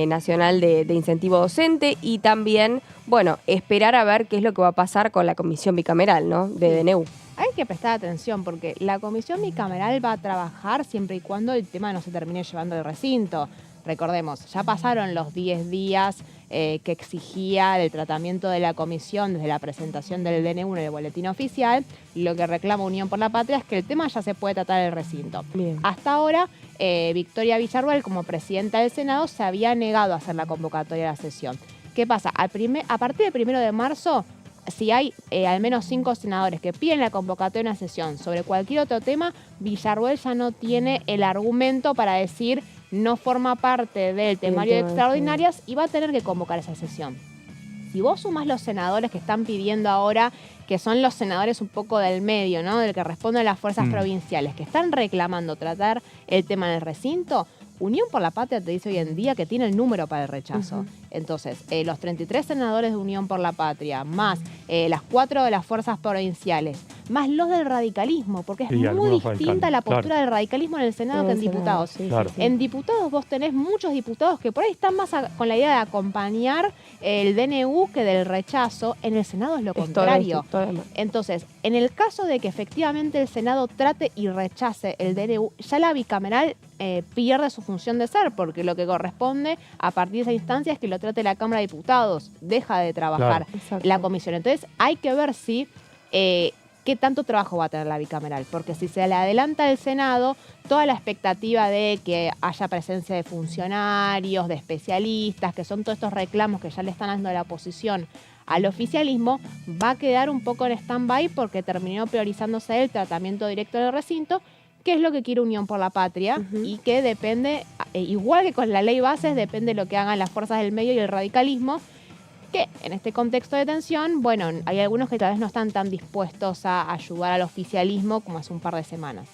Nacional de Incentivo Docente, y también, bueno, esperar a ver qué es lo que va a pasar con la comisión bicameral, ¿no?, de DNU. Hay que prestar atención porque la comisión bicameral va a trabajar siempre y cuando el tema no se termine llevando al recinto. Recordemos, ya pasaron los 10 días que exigía el tratamiento de la comisión desde la presentación del DNU en el boletín oficial. Lo que reclama Unión por la Patria es que el tema ya se puede tratar en el recinto. Bien. Hasta ahora, Victoria Villarroel, como presidenta del Senado, se había negado a hacer la convocatoria de la sesión. ¿Qué pasa? A partir del 1 de marzo, si hay al menos 5 senadores que piden la convocatoria de una sesión sobre cualquier otro tema, Villarroel ya no tiene el argumento para decir no forma parte del temario de extraordinarias y va a tener que convocar esa sesión. Si vos sumás los senadores que están pidiendo ahora, que son los senadores un poco del medio, ¿no?, del que responden las fuerzas provinciales, que están reclamando tratar el tema en el recinto, Unión por la Patria te dice hoy en día que tiene el número para el rechazo. Entonces, los 33 senadores de Unión por la Patria, más las 4 de las fuerzas provinciales, más los del radicalismo, porque es muy distinta la postura del radicalismo en el Senado que en diputados. En diputados vos tenés muchos diputados que por ahí están más con la idea de acompañar el DNU que del rechazo. En el Senado es lo contrario. Entonces, en el caso de que efectivamente el Senado trate y rechace el DNU, ya la bicameral pierde su función de ser, porque lo que corresponde a partir de esa instancia es que lo trate la Cámara de Diputados, deja de trabajar la comisión. Entonces hay que ver si qué tanto trabajo va a tener la bicameral, porque si se le adelanta el Senado, toda la expectativa de que haya presencia de funcionarios, de especialistas, que son todos estos reclamos que ya le están dando la oposición al oficialismo, va a quedar un poco en stand-by porque terminó priorizándose el tratamiento directo del recinto, que es lo que quiere Unión por la Patria y que depende, igual que con la ley bases, depende de lo que hagan las fuerzas del medio y el radicalismo, que en este contexto de tensión, bueno, hay algunos que tal vez no están tan dispuestos a ayudar al oficialismo como hace un par de semanas.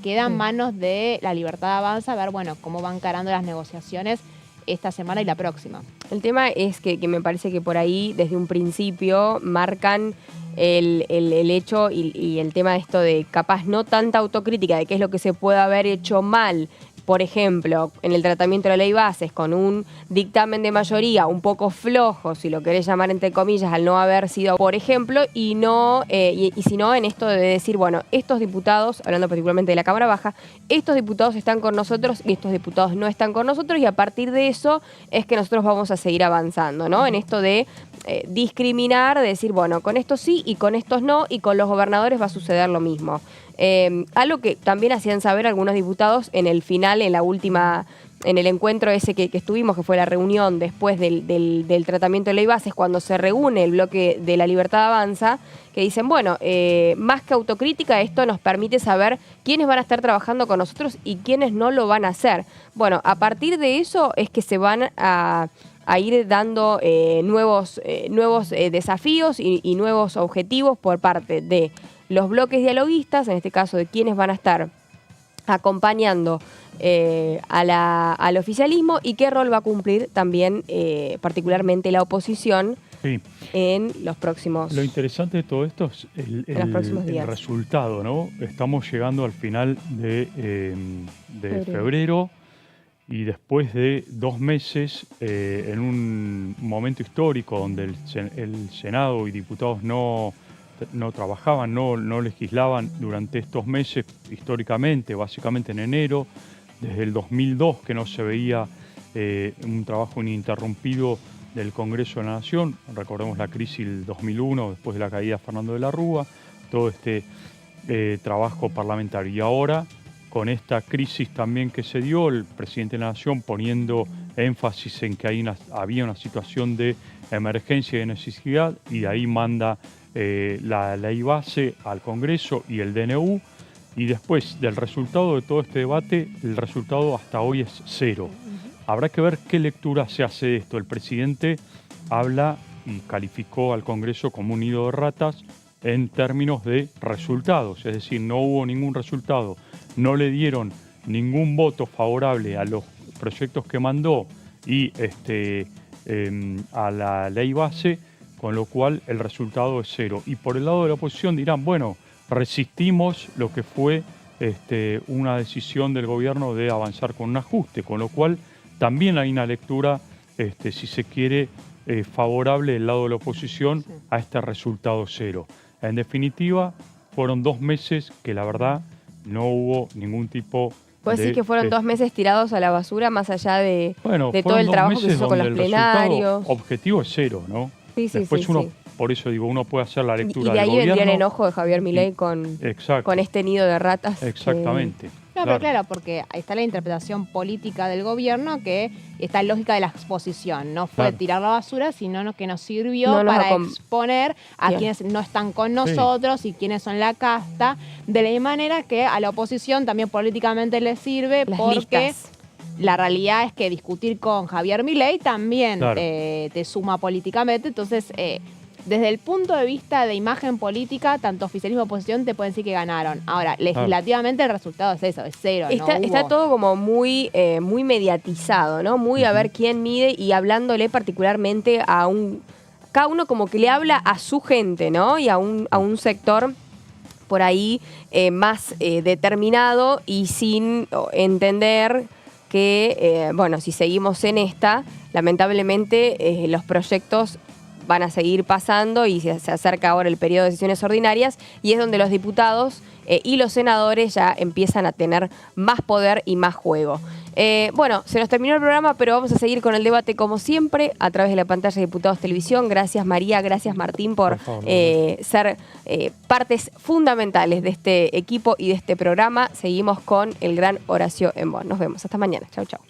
Queda en manos de la Libertad Avanza a ver, bueno, cómo van encarando las negociaciones esta semana y la próxima. El tema es que me parece que por ahí, desde un principio, marcan el hecho y el tema de esto de capaz no tanta autocrítica de qué es lo que se puede haber hecho mal, por ejemplo, en el tratamiento de la ley bases, con un dictamen de mayoría un poco flojo, si lo querés llamar entre comillas, al no haber sido, por ejemplo, y sino en esto de decir, bueno, estos diputados, hablando particularmente de la Cámara Baja, estos diputados están con nosotros y estos diputados no están con nosotros, y a partir de eso es que nosotros vamos a seguir avanzando, ¿no? En esto de discriminar, de decir, bueno, con estos sí y con estos no, y con los gobernadores va a suceder lo mismo. Algo que también hacían saber algunos diputados en el final, en el encuentro ese que estuvimos, que fue la reunión después del tratamiento de ley bases, cuando se reúne el bloque de La Libertad Avanza, que dicen, bueno, más que autocrítica, esto nos permite saber quiénes van a estar trabajando con nosotros y quiénes no lo van a hacer. Bueno, a partir de eso es que se van a ir dando nuevos desafíos y nuevos objetivos por parte de los bloques dialoguistas, en este caso de quienes van a estar acompañando al oficialismo y qué rol va a cumplir también particularmente la oposición en los próximos. Lo interesante de todo esto es el resultado, ¿no? Estamos llegando al final de febrero y después de 2 meses en un momento histórico donde el Senado y diputados no trabajaban, no legislaban durante estos meses históricamente, básicamente en enero, desde el 2002 que no se veía un trabajo ininterrumpido del Congreso de la Nación. Recordemos la crisis del 2001, después de la caída de Fernando de la Rúa, todo este trabajo parlamentario. Y ahora, con esta crisis también que se dio, el presidente de la Nación poniendo énfasis en que había una situación de emergencia y de necesidad, y de ahí manda la ley base al Congreso y el DNU, y después del resultado de todo este debate, el resultado hasta hoy es 0. Habrá que ver qué lectura se hace de esto. El presidente habla y calificó al Congreso como un nido de ratas en términos de resultados, es decir, no hubo ningún resultado, no le dieron ningún voto favorable a los proyectos que mandó y a la ley base, con lo cual el resultado es 0. Y por el lado de la oposición dirán, bueno, resistimos lo que fue una decisión del gobierno de avanzar con un ajuste, con lo cual también hay una lectura, si se quiere, favorable del lado de la oposición a este resultado 0. En definitiva, fueron 2 meses que la verdad no hubo ningún tipo ¿Puedes decir que fueron 2 meses tirados a la basura, más allá de todo el trabajo que se hizo con los plenarios? El objetivo es 0, ¿no? Sí, Después por eso digo, uno puede hacer la lectura del gobierno. Y de ahí vendría el enojo de Javier Milei con este nido de ratas. Exactamente. No, pero claro, porque ahí está la interpretación política del gobierno, que está en lógica de la exposición. No fue tirar la basura, sino que nos sirvió para exponer a quienes no están con nosotros y quienes son la casta, de la manera que a la oposición también políticamente le sirve, porque la realidad es que discutir con Javier Milei también te suma políticamente. Entonces, desde el punto de vista de imagen política, tanto oficialismo como oposición te pueden decir que ganaron. Ahora, legislativamente el resultado es eso, es 0. Está todo como muy mediatizado, ¿no? Muy a ver quién mide y hablándole particularmente cada uno como que le habla a su gente, ¿no? Y a un sector por ahí más determinado y sin entender que, si seguimos en esta, lamentablemente los proyectos van a seguir pasando y se acerca ahora el periodo de sesiones ordinarias y es donde los diputados y los senadores ya empiezan a tener más poder y más juego. Se nos terminó el programa, pero vamos a seguir con el debate como siempre a través de la pantalla de Diputados Televisión. Gracias María, gracias Martín por ser partes fundamentales de este equipo y de este programa. Seguimos con el gran Horacio Embón. Nos vemos, hasta mañana. Chau, chau.